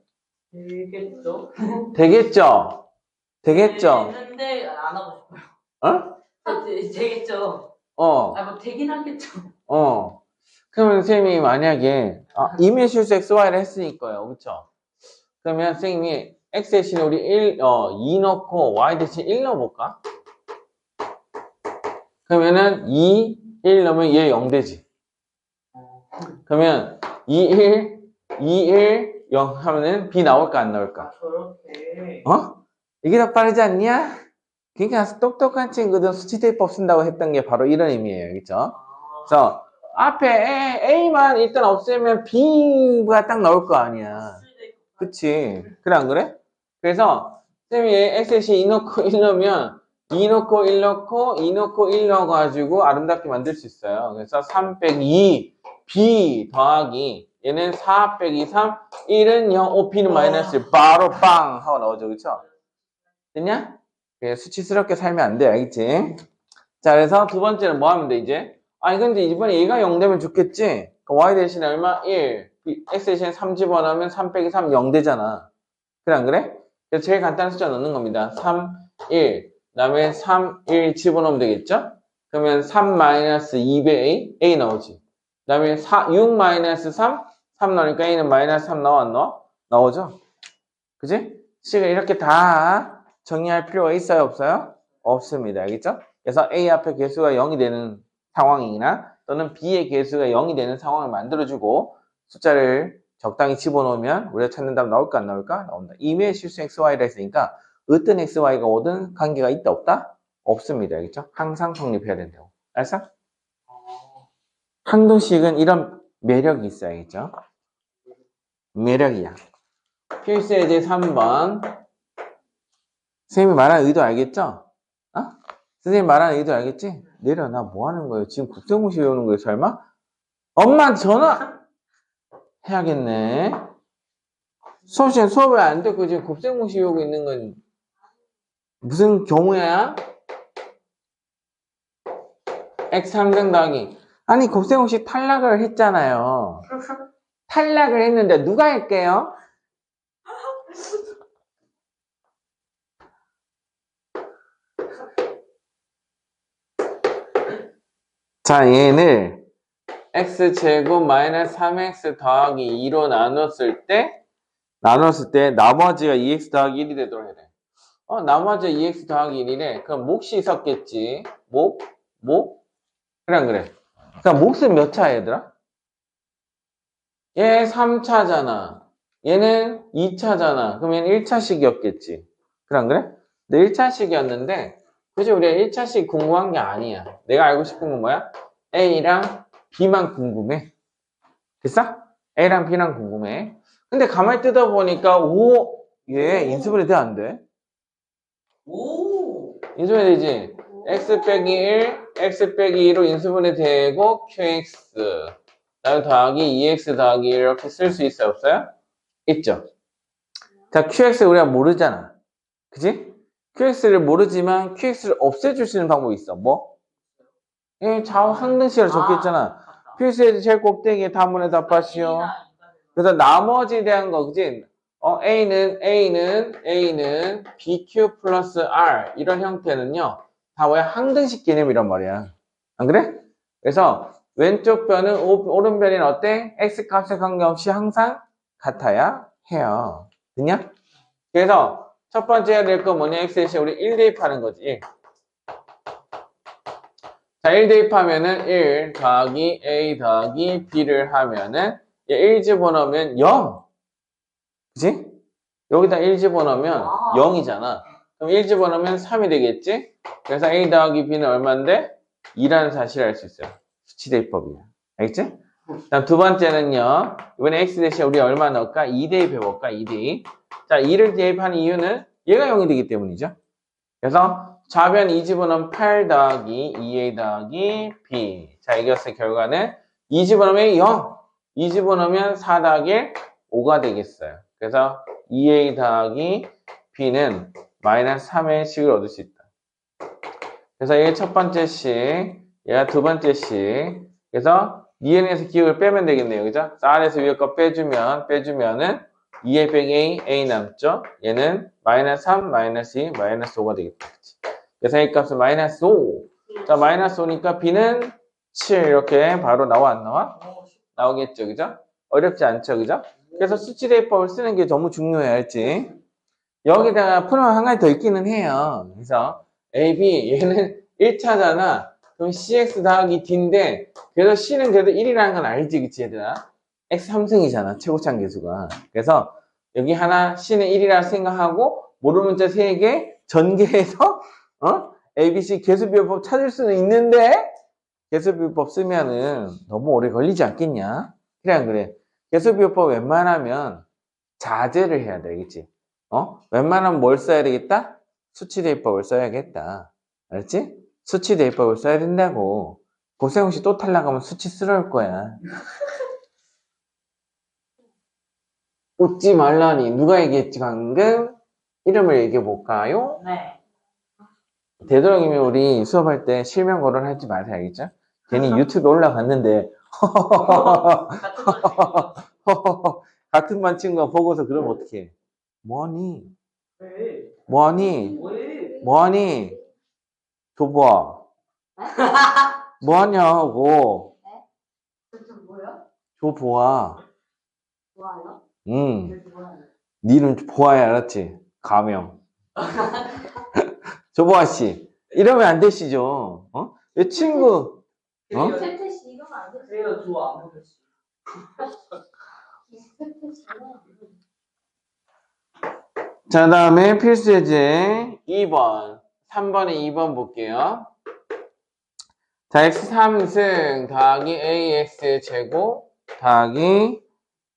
되겠죠? 되겠죠? 되겠죠? 되는데 안 하고 싶어요. 어? 되겠죠? 어. 뭐 되긴 하겠죠. 어. 그러면 선생님이 만약에 이미 실수 xy를 했으니까요. 그쵸? 그러면 선생님이 x 대신에 우리 2 넣고 y 대신 1 넣어볼까? 그러면은 2, 1 넣으면 얘 0 되지. 그러면 2, 1, 2, 1, 0 하면은 b 나올까 안 나올까? 저렇게. 이게 더 빠르지 않냐? 그러니까 똑똑한 친구들 수치대입법 쓴다고 했던 게 바로 이런 의미예요. 그쵸? 그래서 앞에 A만 일단 없애면 B가 딱 나올 거 아니야. 그치? 그래, 안 그래? 그래서, 쌤이 X에 2 넣고 1 넣으면 2 넣고 1 넣고 2 넣고 1 넣어가지고 아름답게 만들 수 있어요. 그래서 3 빼기 2, B 더하기 얘는 4 빼기 3, 1은 0, 5, B는 마이너스 1. 바로 빵! 하고 나오죠. 그쵸? 됐냐? 수치스럽게 살면 안 돼. 알겠지? 자, 그래서 두 번째는 뭐 하면 돼, 이제? 근데 이번에 얘가 0 되면 좋겠지? y 대신에 얼마? 1. x 대신에 3 집어넣으면 3 빼기 3, 0 되잖아. 그래, 안 그래? 그래서 제일 간단한 숫자 넣는 겁니다. 3, 1. 그 다음에 3, 1 집어넣으면 되겠죠? 그러면 3 마이너스 2배 a 나오지. 그 다음에 6 마이너스 3, 3 나오니까 a는 마이너스 3 나와, 안 나와? 나오죠? 그지? 식을 이렇게 다 정리할 필요가 있어요, 없어요? 없습니다. 알겠죠? 그래서 A 앞에 개수가 0이 되는 상황이나 또는 B의 개수가 0이 되는 상황을 만들어주고 숫자를 적당히 집어넣으면 우리가 찾는 답 나올까 안 나올까? 나온다. 이미의 실수 XY라 했으니까 어떤 XY가 오든 관계가 있다 없다? 없습니다. 알겠죠? 항상 성립해야 된다고. 알았어? 항동식은 이런 매력이 있어요. 알겠죠? 매력이야. 필수의 제 3번. 선생님이 말하는 의도 알겠죠? 선생님 말하는 의도 알겠지? 내려, 나 뭐 하는 거예요? 지금 국정고시 외우는 거예요, 설마? 엄마한테 전화! 해야겠네. 수업 시간 수업을 안 듣고 지금 국정고시 외우고 있는 건 무슨 경우야? x 3등 더하기. 아니, 국정고시 탈락을 했잖아요. 탈락을 했는데 누가 할게요? 자, 얘를 x제곱 마이너스 3x 더하기 2로 나눴을 때 나눴을 때 나머지가 2x 더하기 1이 되도록 해야 돼. 나머지가 2x 더하기 1이래. 그럼 몫이 섞겠지. 몫? 그래, 안 그래? 그러니까 몫은 몇 차, 얘들아? 얘 3차잖아. 얘는 2차잖아. 그럼 얘는 1차식이었겠지. 그래, 안 그래? 근데 1차식이었는데, 굳이 우리가 1차식 궁금한 게 아니야. 내가 알고 싶은 건 뭐야? A랑 B만 궁금해. 됐어? A랑 B랑 궁금해. 근데 가만히 뜯어보니까, 얘 인수분해 돼, 안 돼? 오. 인수분해 되지? x 빼기 1, x 빼기 2로 인수분해 되고, qx. 다음 더하기 2x 더하기 1 이렇게 쓸 수 있어요? 없어요? 있죠? 자, qx 우리가 모르잖아. 그지? qx를 모르지만 qx를 없애줄 수 있는 방법이 있어. 뭐? 좌우 항등식으로 적혀있잖아. qx의 제일 꼭대기에 단문에 답하시오. 그래서 나머지에 대한 거, 그지? A는 BQ 플러스 R 이런 형태는요 다 뭐야? 항등식 개념이란 말이야. 안 그래? 그래서 왼쪽 변은 오른 변은 어때? X 값에 관계없이 항상 같아야 해요. 됐냐? 그래서 첫 번째 해야 될 거 뭐냐? X 대신 우리 1 대입하는 거지. 1. 자, 1 대입하면은 1 더하기 A 더하기 B를 하면은 1 집어넣으면 0. 그치? 여기다 1 집어넣으면 0이잖아. 그럼 1 집어넣으면 3이 되겠지? 그래서 A 더하기 B는 얼마인데? 2라는 사실을 알 수 있어요. 수치 대입법이야. 알겠지? 다음 두 번째는요. 이번에 X 대신 우리 얼마 넣을까? 2 대입해볼까? 2 대입. 자, 2를 대입하는 이유는 얘가 0이 되기 때문이죠. 그래서 좌변 2 집어넣으면 8 더하기 2A 더하기 B. 자, 이겼을 결과는 2 집어넣으면 0. 2 집어넣으면 4 더하기 5가 되겠어요. 그래서 2A 더하기 B는 마이너스 3의 식을 얻을 수 있다. 그래서 이게 첫 번째 식, 얘가 두 번째 식. 그래서 2n에서 기억을 빼면 되겠네요. 그죠? R에서 위에 거 빼주면은 2a 빼기 A 남죠? 얘는 마이너스 3, 마이너스 2, 마이너스 5가 되겠다. 그치? 그래서 A 값은 마이너스 5. 자, 마이너스 5니까 B는 7 이렇게 바로 나와, 안 나와? 나오겠죠. 그죠? 어렵지 않죠. 그죠? 그래서 수치 대입법을 쓰는 게 너무 중요해. 알지? 여기다가 풀면 한 가지 더 있기는 해요. 그래서 A, B 얘는 1차잖아. 그럼 CX 더하기 D인데 그래서 C는 그래도 1이라는 건 알지, 그치 얘들아? X 3승이잖아, 최고참 계수가. 그래서 여기 하나 C는 1이라 생각하고 모르는 문자 3개 전개해서 ABC 계수비율법 찾을 수는 있는데 계수비율법 쓰면은 너무 오래 걸리지 않겠냐? 그래 안 그래? 계수비율법 웬만하면 자제를 해야 되겠지. 웬만하면 뭘 써야 되겠다? 수치대입법을 써야겠다. 알았지? 수치대입법을 써야 된다고. 고세훈 씨 또 탈락하면 수치스러울 거야. 웃지 말라니. 누가 얘기했지 방금? 이름을 얘기해 볼까요? 네. 되도록이면 우리 수업할 때 실명 거론하지 마세요. 알겠죠? 괜히 유튜브에 올라갔는데 같은 반 친구가 보고서 그러면 어떡해? 뭐니? 왜? 뭐니? 왜? 뭐니? 줘봐. 뭐하냐고. 저 뭐요? 줘보아. 좋아요? 응. 좋아요. 네 이름 보아야 알았지? 가명. 줘보아 씨. 이러면 안 되시죠? 왜 친구? 세태 씨 이러면 안 되지. 그래요, 좋아. 안 보겠어. 세태 씨는 자, 다음에 필수 예제 2번. 3번에 2번 볼게요. 자, x 3승 더하기 ax 제곱 더하기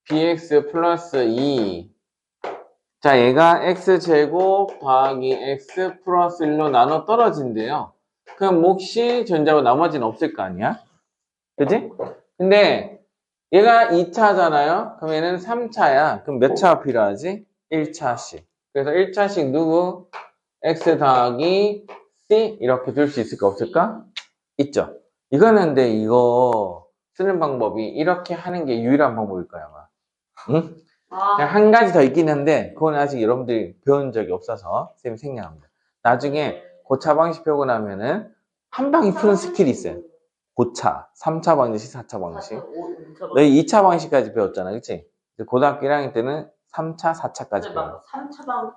bx 플러스 2. 자, 얘가 x 제곱 더하기 x 플러스 1로 나눠 떨어진대요. 그럼 몫이 전자고 나머지는 없을 거 아니야? 그지? 근데 얘가 2차잖아요. 그럼 얘는 3차야. 그럼 몇 차가 필요하지? 1차씩. 그래서 1차씩 누구? x 더하기 c 이렇게 둘 수 있을까 없을까? 있죠. 이거는 근데 이거 쓰는 방법이 이렇게 하는 게 유일한 방법일 거야 아마. 응? 그냥 한 가지 더 있긴 한데 그건 아직 여러분들이 배운 적이 없어서 쌤이 생략합니다. 나중에 고차 방식 배우고 나면은 한 방에 푸는 스킬이 있어요. 고차, 3차 방식, 4차 방식. 너희 2차 방식까지 배웠잖아, 그치? 고등학교 1학년 때는 3차, 4차까지 근데 배워요. 막 3차방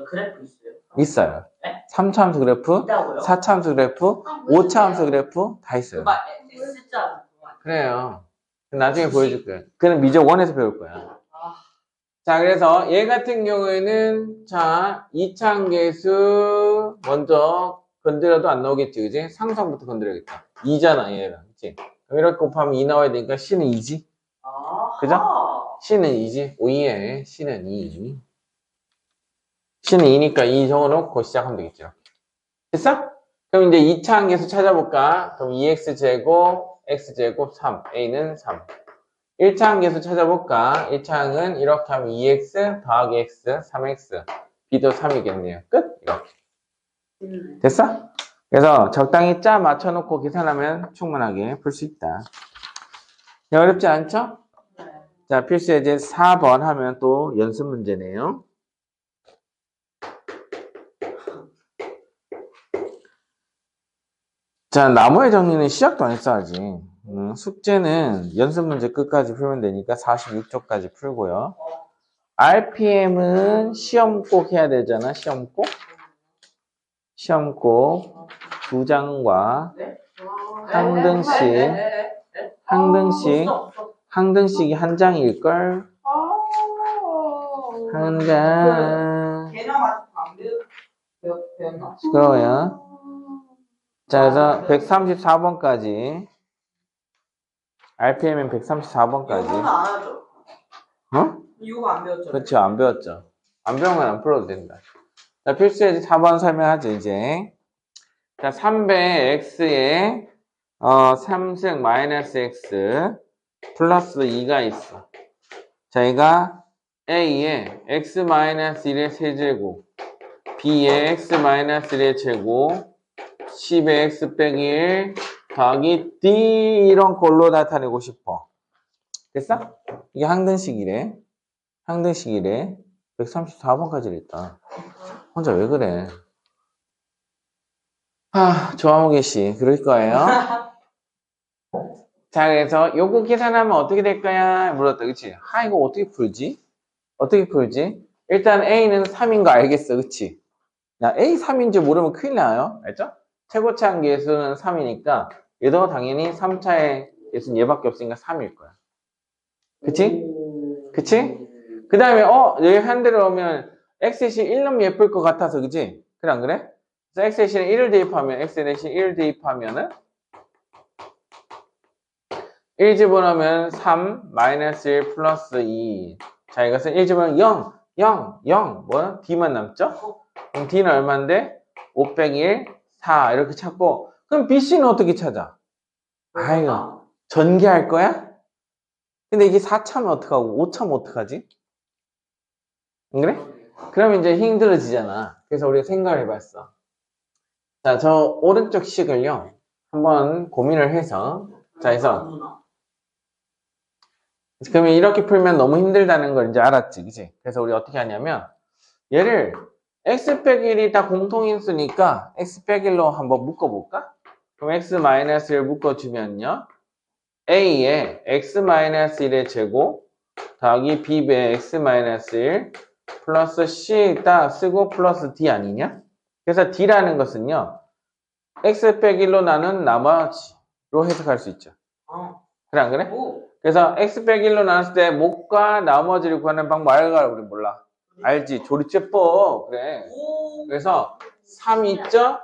그래프 있어요? 있어요. 네? 3차 함수 그래프, 있다고요? 4차 함수 그래프, 아, 무슨 5차 함수 소리예요? 그래프 다 있어요. 그막 S자 그래요. 나중에 보여줄 거예요. 그는 미적 1에서 배울 거야. 자, 그래서 얘 같은 경우에는, 자, 이차함계수 먼저 건드려도 안 나오겠지, 그지? 상상부터 건드려야겠다. 2잖아, 얘가. 그치? 그럼 이렇게 곱하면 2 나와야 되니까 C는 2지? 그죠? C는 2지? 오이에 C는 2. C는 2니까 2 적어놓고 시작하면 되겠죠. 됐어? 그럼 이제 2차 함계수 찾아볼까? 그럼 2x제곱, x제곱 3. A는 3. 1차 함계수 찾아볼까? 1차 항은 이렇게 하면 2x 더하기 x, 3x. b도 3이겠네요. 끝? 이렇게. 됐어? 그래서 적당히 짜 맞춰놓고 계산하면 충분하게 풀 수 있다. 어렵지 않죠? 자, 필수 예제 4번 하면 또 연습 문제네요. 자, 나머지 정리는 시작도 안 했어, 아직. 숙제는 연습 문제 끝까지 풀면 되니까 46쪽까지 풀고요. RPM은 시험 꼭 해야 되잖아, 시험 꼭. 시험 꼭 2장과 항등식이 한 장일걸. 한 장. 걔랑 아직 안 배웠나? 그거야. 자, 그래서 134번까지. RPM은 134번까지. 이거는 안 하죠? 어? 이거 안 배웠죠? 그렇죠. 안 배웠죠. 안 배운 건 안 풀어도 된다. 자, 필수예제 4번 설명하죠, 이제. 자, 3배 x에 3승 마이너스 x 플러스 2가 있어. 자, 얘가 a에 x 마이너스 1의 세제곱, b에 x 마이너스 1의 제곱, c에 x 빼기 1 더하기 d 이런 걸로 나타내고 싶어. 됐어? 이게 항등식이래. 항등식이래. 134번까지 했다. 혼자 왜 그래? 조항욱이 씨, 그럴 거예요. 자, 그래서 요거 계산하면 어떻게 될까요? 물었다, 그치? 이거 어떻게 풀지? 어떻게 풀지? 일단 A는 3인 거 알겠어, 그치? 나 A 3인지 모르면 큰일 나요. 알죠? 최고차항 계수는 3이니까 얘도 당연히 3차의 계수는 얘밖에 없으니까 3일 거야. 그치? 그치? 그 다음에 여기 한 대로 오면 X시 1 넣으면 예쁠 것 같아서, 그치? 그래, 안 그래? 그래서 X 대신에 1을 대입하면, X 대신 1을 대입하면은 1 집어넣으면 3, 마이너스 1 플러스 2. 자, 이것은 1 집어넣으면 0, 0, 0. 뭐야? D만 남죠? 그럼 D는 얼마인데? 5 빼기 1, 4. 이렇게 찾고. 그럼 BC는 어떻게 찾아? 아이고, 전개할 거야? 근데 이게 4차면 어떡하고 5차면 어떡하지? 안 그래? 그럼 이제 힘들어지잖아. 그래서 우리가 생각을 해봤어. 자, 저 오른쪽 식을요, 한번 고민을 해서, 자, 그래서, 그러면 이렇게 풀면 너무 힘들다는 걸 이제 알았지, 그치? 그래서 우리 어떻게 하냐면, 얘를 x 빼기 1이 다 공통인수니까, x 빼기 1로 한번 묶어볼까? 그럼 x-1을 묶어주면요, a에 x-1의 제곱, 더하기 b배 x-1, 플러스 c 딱 쓰고 플러스 d 아니냐? 그래서 d라는 것은요, x 빼기 1로 나눈 나머지로 해석할 수 있죠. 그래, 안 그래? 그래서 x 빼기 1로 나눴을 때 목과 나머지를 구하는 방법 알까? 우리 몰라. 알지? 조리제법. 그래. 그래서 3 있죠?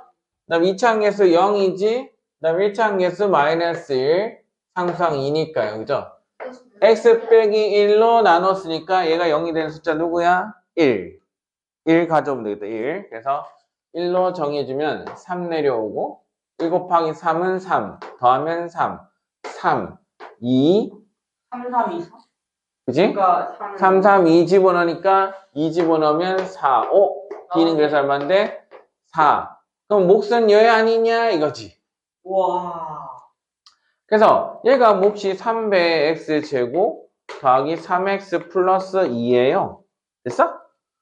그 다음 2차 항계수 0이지? 그 다음 1차 항계수 마이너스 1, 상수항 2니까요. 그죠? x 빼기 1로 나눴으니까 얘가 0이 되는 숫자 누구야? 1. 1 가져오면 되겠다. 1. 그래서 1로 정해주면 3 내려오고 1 곱하기 3은 3. 더하면 3. 3. 2. 3, 3, 2, 4. 그지? 그러니까 3, 3, 2 집어넣으니까 2 집어넣으면 4. D는 그래서 얼마인데? 4. 그럼 몫은 여야 아니냐? 이거지. 와. 그래서 얘가 몫이 3배 x제곱 더하기 3x 플러스 2예요. 됐어?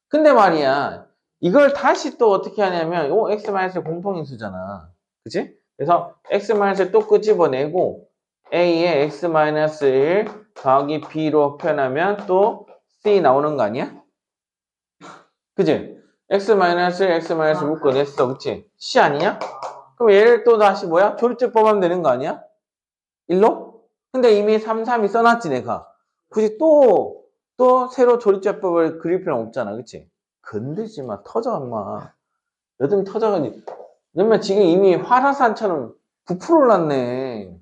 근데 말이야, 이걸 다시 또 어떻게 하냐면 x-의 공통인수잖아. 그치? 그래서 x-을 또 끄집어내고 a에 x-1 더하기 b로 표현하면 또 C 나오는 거 아니야? 그지? x 묶어냈어. 그치? C 아니냐? 그럼 얘를 또 다시 뭐야? 조립제법 하면 되는 거 아니야? 1로? 근데 이미 3, 3이 써놨지, 내가. 굳이 또 새로 조립제법을 그릴 필요는 없잖아. 그치? 건들지 마. 터져, 엄마. 여드름 터져가지고. 그러면 지금 이미 화산처럼 부풀어 올랐네.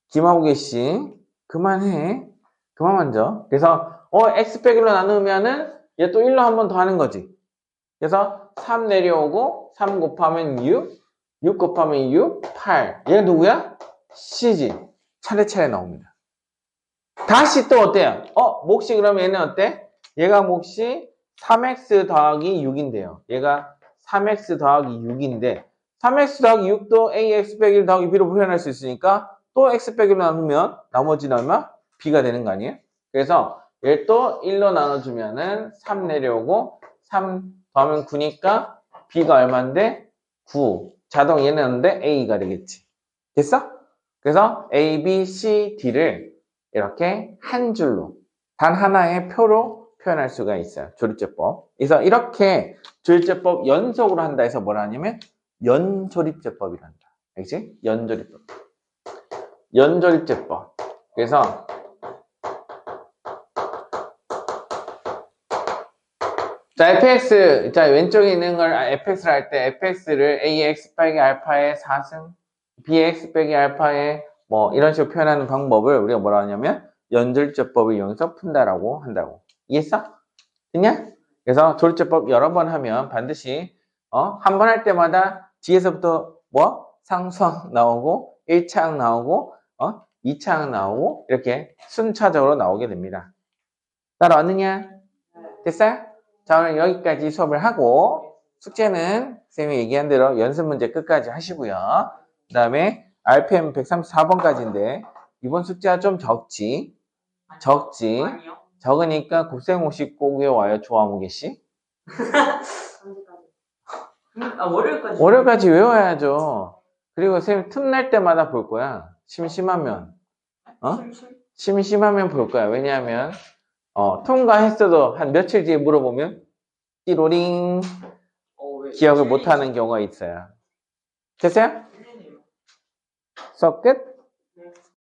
김하우계 씨. 그만해. 그만 만져. 그래서, x 빼기 1로 나누면은 얘 또 1로 한 번 더 하는 거지. 그래서 3 내려오고 3 곱하면 6, 6 곱하면 6, 8. 얘가 누구야? C지. 차례차례 나옵니다. 다시 또 어때요? 몫이 그러면 얘는 어때? 얘가 몫이 3x 더하기 6인데요. 얘가 3x 더하기 6인데 3x 더하기 6도 ax 빼기 1 더하기 b로 표현할 수 있으니까 또 x 빼기 1로 나누면 나머지는 얼마? b가 되는 거 아니에요? 그래서 얘를 또 1로 나눠주면은 3 내려오고 3 더하면 9니까 b가 얼마인데? 9. 자동 얘네였는데 a가 되겠지. 됐어? 그래서 a, b, c, d를 이렇게 한 줄로 단 하나의 표로 표현할 수가 있어요. 조립제법. 그래서 이렇게 조립제법 연속으로 한다 해서 뭐라 하냐면 연조립제법이란다. 알겠지? 연조립법. 연조립제법. 그래서 자, fx, 자, 왼쪽에 있는 걸 fx를 할 때 fx를 ax 빼기 알파의 4승, bx 빼기 알파의 뭐 이런 식으로 표현하는 방법을 우리가 뭐라 하냐면 연조립제법을 이용해서 푼다라고 한다고. 이해했어? 됐냐? 그래서 조립제법 여러 번 하면 반드시 한 번 할 때마다 뒤에서부터 뭐 상수항 나오고 1차항 나오고 2차항 나오고 이렇게 순차적으로 나오게 됩니다. 따라왔느냐? 됐어요? 자, 오늘 여기까지 수업을 하고 숙제는 쌤이 얘기한 대로 연습 문제 끝까지 하시고요. 그 다음에 RPM 134번까지인데 이번 숙제가 좀 적지. 아니요. 적으니까 국생호식 꼭 외워와요. 조아무개 씨. 월요일까지. 월요일까지 외워야죠. 그리고 쌤 틈날 때마다 볼 거야. 심심하면. 심심하면 볼 거야. 왜냐하면 통과했어도 한 며칠 뒤에 물어보면 띠로링 기억을 못하는 경우가 있어요. 됐어요? 수업 끝?